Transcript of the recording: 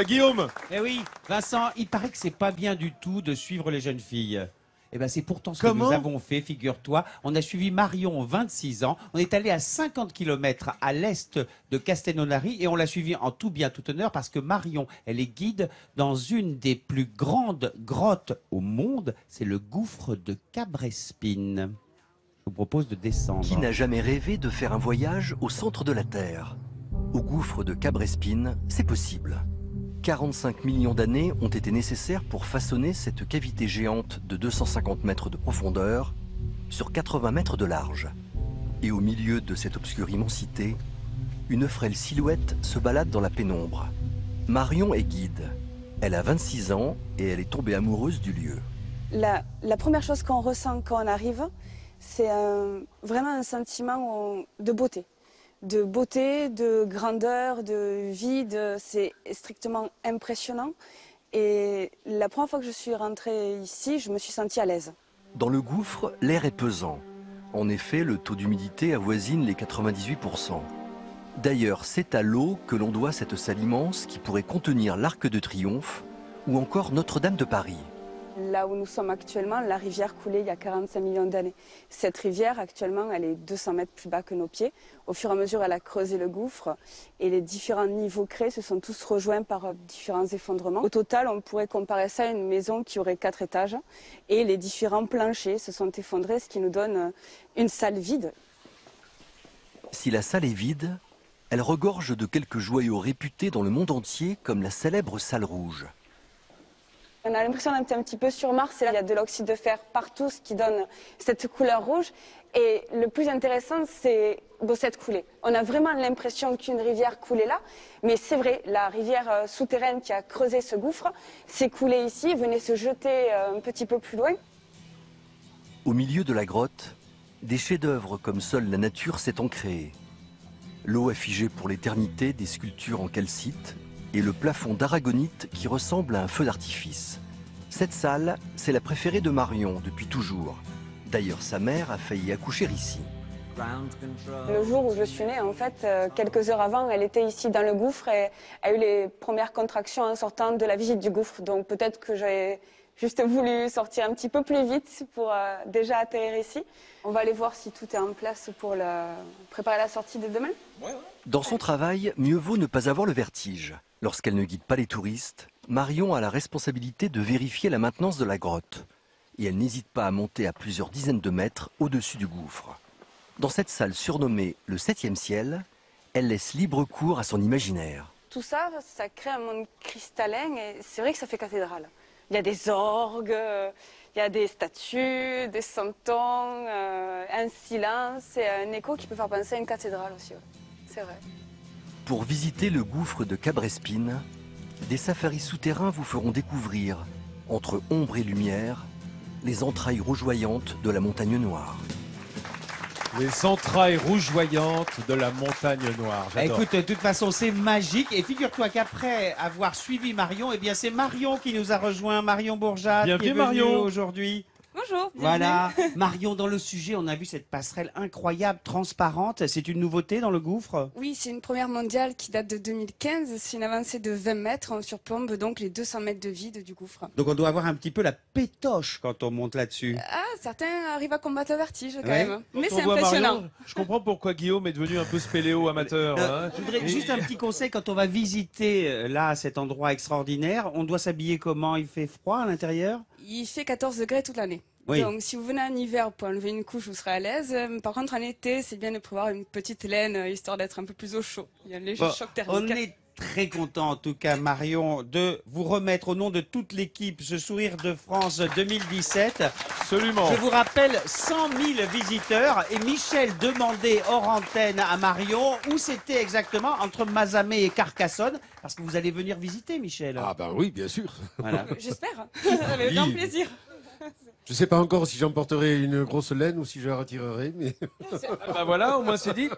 Guillaume. Eh oui, Vincent, il paraît que c'est pas bien du tout de suivre les jeunes filles. Eh ben c'est pourtant ce que Comment nous avons fait, figure-toi. On a suivi Marion, 26 ans. On est allé à 50 km à l'est de Castelnaudary et on l'a suivi en tout bien, tout honneur parce que Marion, elle est guide dans une des plus grandes grottes au monde. C'est le gouffre de Cabrespine. Je vous propose de descendre. Qui n'a jamais rêvé de faire un voyage au centre de la Terre? Au gouffre de Cabrespine, c'est possible. 45 millions d'années ont été nécessaires pour façonner cette cavité géante de 250 mètres de profondeur sur 80 mètres de large. Et au milieu de cette obscure immensité, une frêle silhouette se balade dans la pénombre. Marion est guide. Elle a 26 ans et elle est tombée amoureuse du lieu. La première chose qu'on ressent quand on arrive, c'est vraiment un sentiment de beauté. De beauté, de grandeur, de vide, c'est strictement impressionnant. Et la première fois que je suis rentrée ici, je me suis sentie à l'aise. Dans le gouffre, l'air est pesant. En effet, le taux d'humidité avoisine les 98%. D'ailleurs, c'est à l'eau que l'on doit cette salle immense qui pourrait contenir l'Arc de Triomphe ou encore Notre-Dame de Paris. Là où nous sommes actuellement, la rivière coulait il y a 45 millions d'années. Cette rivière, actuellement, elle est 200 mètres plus bas que nos pieds. Au fur et à mesure, elle a creusé le gouffre et les différents niveaux créés se sont tous rejoints par différents effondrements. Au total, on pourrait comparer ça à une maison qui aurait 4 étages et les différents planchers se sont effondrés, ce qui nous donne une salle vide. Si la salle est vide, elle regorge de quelques joyaux réputés dans le monde entier comme la célèbre salle rouge. On a l'impression d'être un petit peu sur Mars et là, il y a de l'oxyde de fer partout, ce qui donne cette couleur rouge. Et le plus intéressant, c'est cette coulée. On a vraiment l'impression qu'une rivière coulait là, mais c'est vrai, la rivière souterraine qui a creusé ce gouffre s'est coulée ici, venait se jeter un petit peu plus loin. Au milieu de la grotte, des chefs-d'œuvre comme seule la nature sait en créer. L'eau a figé pour l'éternité des sculptures en calcite et le plafond d'aragonite qui ressemble à un feu d'artifice. Cette salle, c'est la préférée de Marion depuis toujours. D'ailleurs, sa mère a failli accoucher ici. Le jour où je suis née, en fait, quelques heures avant, elle était ici dans le gouffre et a eu les premières contractions en sortant de la visite du gouffre. Donc peut-être que j'ai juste voulu sortir un petit peu plus vite pour déjà atterrir ici. On va aller voir si tout est en place pour préparer la sortie de demain. Dans son travail, mieux vaut ne pas avoir le vertige. Lorsqu'elle ne guide pas les touristes, Marion a la responsabilité de vérifier la maintenance de la grotte. Et elle n'hésite pas à monter à plusieurs dizaines de mètres au-dessus du gouffre. Dans cette salle surnommée le 7e ciel, elle laisse libre cours à son imaginaire. Tout ça, ça crée un monde cristallin et c'est vrai que ça fait cathédrale. Il y a des orgues, il y a des statues, des santons, un silence et un écho qui peut faire penser à une cathédrale aussi. Ouais. C'est vrai. Pour visiter le gouffre de Cabrespine, des safaris souterrains vous feront découvrir, entre ombre et lumière, les entrailles rougeoyantes de la montagne noire. Les entrailles rougeoyantes de la montagne noire. J'adore. Écoute, de toute façon, c'est magique. Et figure-toi qu'après avoir suivi Marion, eh bien, c'est Marion qui nous a rejoint. Marion Bourjat, qui est Bienvenue, venue Marion. aujourd'hui. Bonjour. Voilà. Marion, dans le sujet, on a vu cette passerelle incroyable, transparente. C'est une nouveauté dans le gouffre? Oui, c'est une première mondiale qui date de 2015. C'est une avancée de 20 mètres. On surplombe donc les 200 mètres de vide du gouffre. Donc on doit avoir un petit peu la pétoche quand on monte là-dessus. Ah, certains arrivent à combattre le vertige quand Ouais. même. Mais Quand c'est on voit impressionnant. Marion, je comprends pourquoi Guillaume est devenu un peu spéléo amateur. Hein. Je voudrais juste un petit conseil quand on va visiter là cet endroit extraordinaire. On doit s'habiller comment? Il fait froid à l'intérieur? Il fait 14 degrés toute l'année. Oui. Donc si vous venez en hiver pour enlever une couche, vous serez à l'aise. Par contre, en été, c'est bien de prévoir une petite laine, histoire d'être un peu plus au chaud. Il y a un léger Bon, choc on thermique. est très content en tout cas, Marion, de vous remettre au nom de toute l'équipe ce Sourire de France 2017. Absolument. Je vous rappelle 100 000 visiteurs et Michel demandait hors antenne à Marion où c'était exactement entre Mazamet et Carcassonne parce que vous allez venir visiter, Michel. Ah ben oui, bien sûr. Voilà. J'espère. Avec grand plaisir. Je sais pas encore si j'emporterai une grosse laine ou si je la retirerai, mais... Ah bah voilà, au moins c'est dit.